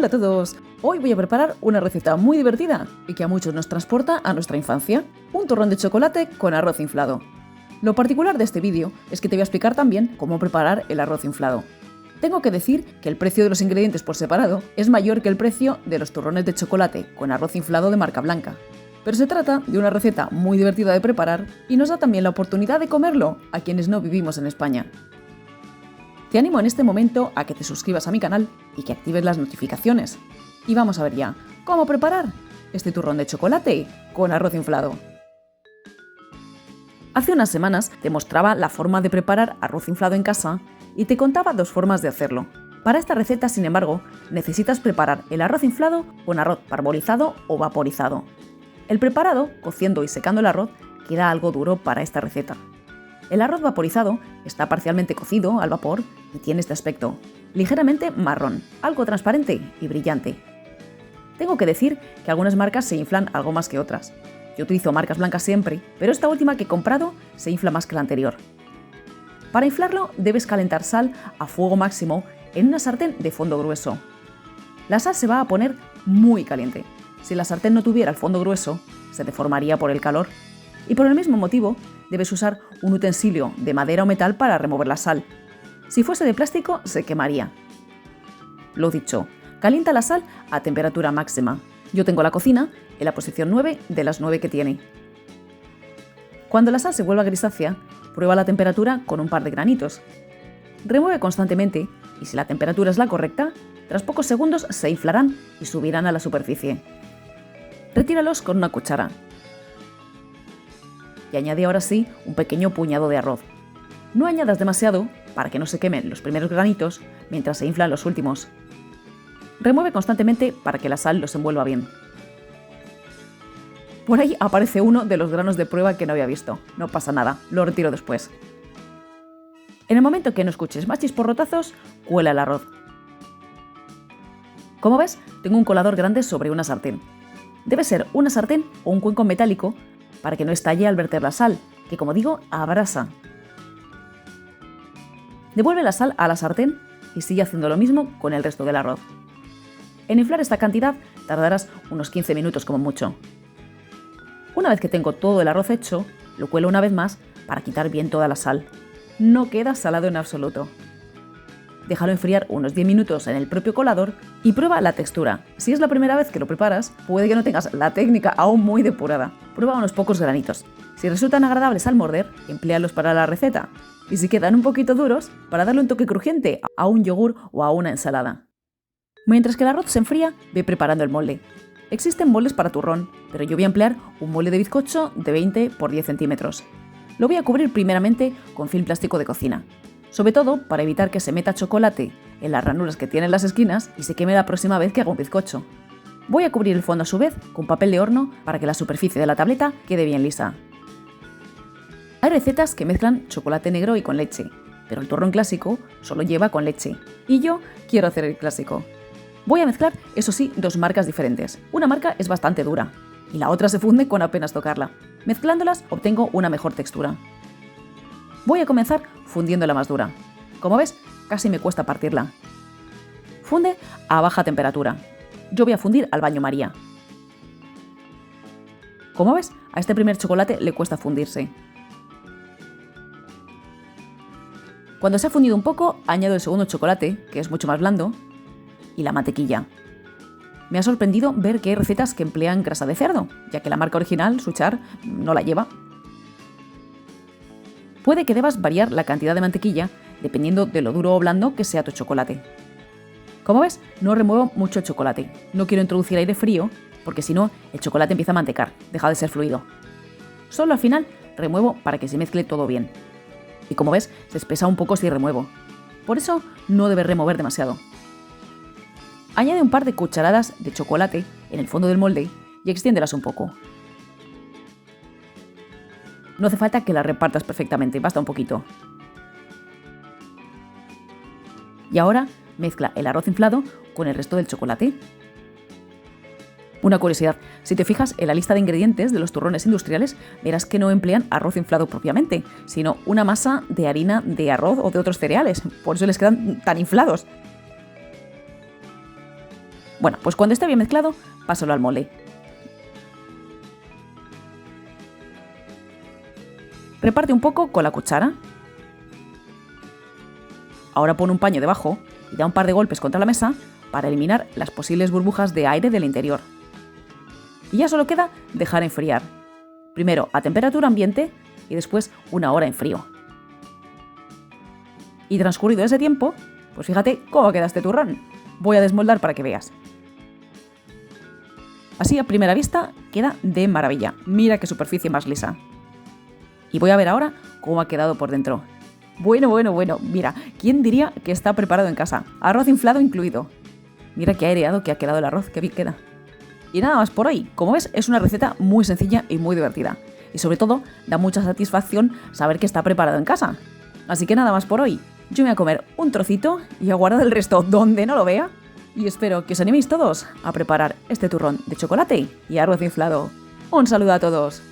Hola a todos, hoy voy a preparar una receta muy divertida y que a muchos nos transporta a nuestra infancia, un turrón de chocolate con arroz inflado. Lo particular de este vídeo es que te voy a explicar también cómo preparar el arroz inflado. Tengo que decir que el precio de los ingredientes por separado es mayor que el precio de los turrones de chocolate con arroz inflado de marca blanca. Pero se trata de una receta muy divertida de preparar y nos da también la oportunidad de comerlo a quienes no vivimos en España. Te animo en este momento a que te suscribas a mi canal y que actives las notificaciones. Y vamos a ver ya cómo preparar este turrón de chocolate con arroz inflado. Hace unas semanas te mostraba la forma de preparar arroz inflado en casa y te contaba dos formas de hacerlo. Para esta receta, sin embargo, necesitas preparar el arroz inflado con arroz parbolizado o vaporizado. El preparado, cociendo y secando el arroz, queda algo duro para esta receta. El arroz vaporizado está parcialmente cocido al vapor y tiene este aspecto, ligeramente marrón, algo transparente y brillante. Tengo que decir que algunas marcas se inflan algo más que otras. Yo utilizo marcas blancas siempre, pero esta última que he comprado se infla más que la anterior. Para inflarlo debes calentar sal a fuego máximo en una sartén de fondo grueso. La sal se va a poner muy caliente. Si la sartén no tuviera el fondo grueso, se deformaría por el calor. Y por el mismo motivo, debes usar un utensilio de madera o metal para remover la sal. Si fuese de plástico, se quemaría. Lo dicho, calienta la sal a temperatura máxima. Yo tengo la cocina en la posición 9 de las 9 que tiene. Cuando la sal se vuelva grisácea, prueba la temperatura con un par de granitos. Remueve constantemente y si la temperatura es la correcta, tras pocos segundos se inflarán y subirán a la superficie. Retíralos con una cuchara. Y añade ahora sí un pequeño puñado de arroz. No añadas demasiado para que no se quemen los primeros granitos mientras se inflan los últimos. Remueve constantemente para que la sal los envuelva bien. Por ahí aparece uno de los granos de prueba que no había visto. No pasa nada, lo retiro después. En el momento que no escuches más chisporrotazos, cuela el arroz. Como ves, tengo un colador grande sobre una sartén. Debe ser una sartén o un cuenco metálico para que no estalle al verter la sal, que como digo, abrasa. Devuelve la sal a la sartén y sigue haciendo lo mismo con el resto del arroz. En inflar esta cantidad tardarás unos 15 minutos como mucho. Una vez que tengo todo el arroz hecho, lo cuelo una vez más para quitar bien toda la sal. No queda salado en absoluto. Déjalo enfriar unos 10 minutos en el propio colador y prueba la textura. Si es la primera vez que lo preparas, puede que no tengas la técnica aún muy depurada. Prueba unos pocos granitos. Si resultan agradables al morder, empléalos para la receta. Y si quedan un poquito duros, para darle un toque crujiente a un yogur o a una ensalada. Mientras que el arroz se enfría, ve preparando el molde. Existen moldes para turrón, pero yo voy a emplear un molde de bizcocho de 20 x 10 centímetros. Lo voy a cubrir primeramente con film plástico de cocina. Sobre todo para evitar que se meta chocolate en las ranuras que tienen las esquinas y se queme la próxima vez que haga un bizcocho. Voy a cubrir el fondo a su vez con papel de horno para que la superficie de la tableta quede bien lisa. Hay recetas que mezclan chocolate negro y con leche, pero el turrón clásico solo lleva con leche, y yo quiero hacer el clásico. Voy a mezclar, eso sí, dos marcas diferentes. Una marca es bastante dura y la otra se funde con apenas tocarla. Mezclándolas obtengo una mejor textura. Voy a comenzar fundiendo la más dura. Como ves, casi me cuesta partirla. Funde a baja temperatura. Yo voy a fundir al baño María. Como ves, a este primer chocolate le cuesta fundirse. Cuando se ha fundido un poco, añado el segundo chocolate, que es mucho más blando, y la mantequilla. Me ha sorprendido ver que hay recetas que emplean grasa de cerdo, ya que la marca original, Suchar, no la lleva. Puede que debas variar la cantidad de mantequilla dependiendo de lo duro o blando que sea tu chocolate. Como ves, no remuevo mucho el chocolate. No quiero introducir aire frío, porque si no, el chocolate empieza a mantecar, deja de ser fluido. Solo al final remuevo para que se mezcle todo bien. Y como ves, se espesa un poco si remuevo. Por eso no debes remover demasiado. Añade un par de cucharadas de chocolate en el fondo del molde y extiéndelas un poco. No hace falta que las repartas perfectamente, basta un poquito. Y ahora mezcla el arroz inflado con el resto del chocolate. Una curiosidad, si te fijas en la lista de ingredientes de los turrones industriales, verás que no emplean arroz inflado propiamente, sino una masa de harina de arroz o de otros cereales, por eso les quedan tan inflados. Bueno, pues cuando esté bien mezclado, pásalo al mole. Reparte un poco con la cuchara. Ahora pon un paño debajo y da un par de golpes contra la mesa para eliminar las posibles burbujas de aire del interior. Y ya solo queda dejar enfriar. Primero a temperatura ambiente y después 1 hora en frío. Y transcurrido ese tiempo, pues fíjate cómo queda este turrón. Voy a desmoldar para que veas. Así a primera vista queda de maravilla. Mira qué superficie más lisa. Y voy a ver ahora cómo ha quedado por dentro. Bueno, mira, ¿quién diría que está preparado en casa? Arroz inflado incluido. Mira qué aireado que ha quedado el arroz, qué bien queda. Y nada más por hoy. Como ves, es una receta muy sencilla y muy divertida. Y sobre todo, da mucha satisfacción saber que está preparado en casa. Así que nada más por hoy. Yo me voy a comer un trocito y a guardar el resto donde no lo vea. Y espero que os animéis todos a preparar este turrón de chocolate y arroz inflado. Un saludo a todos.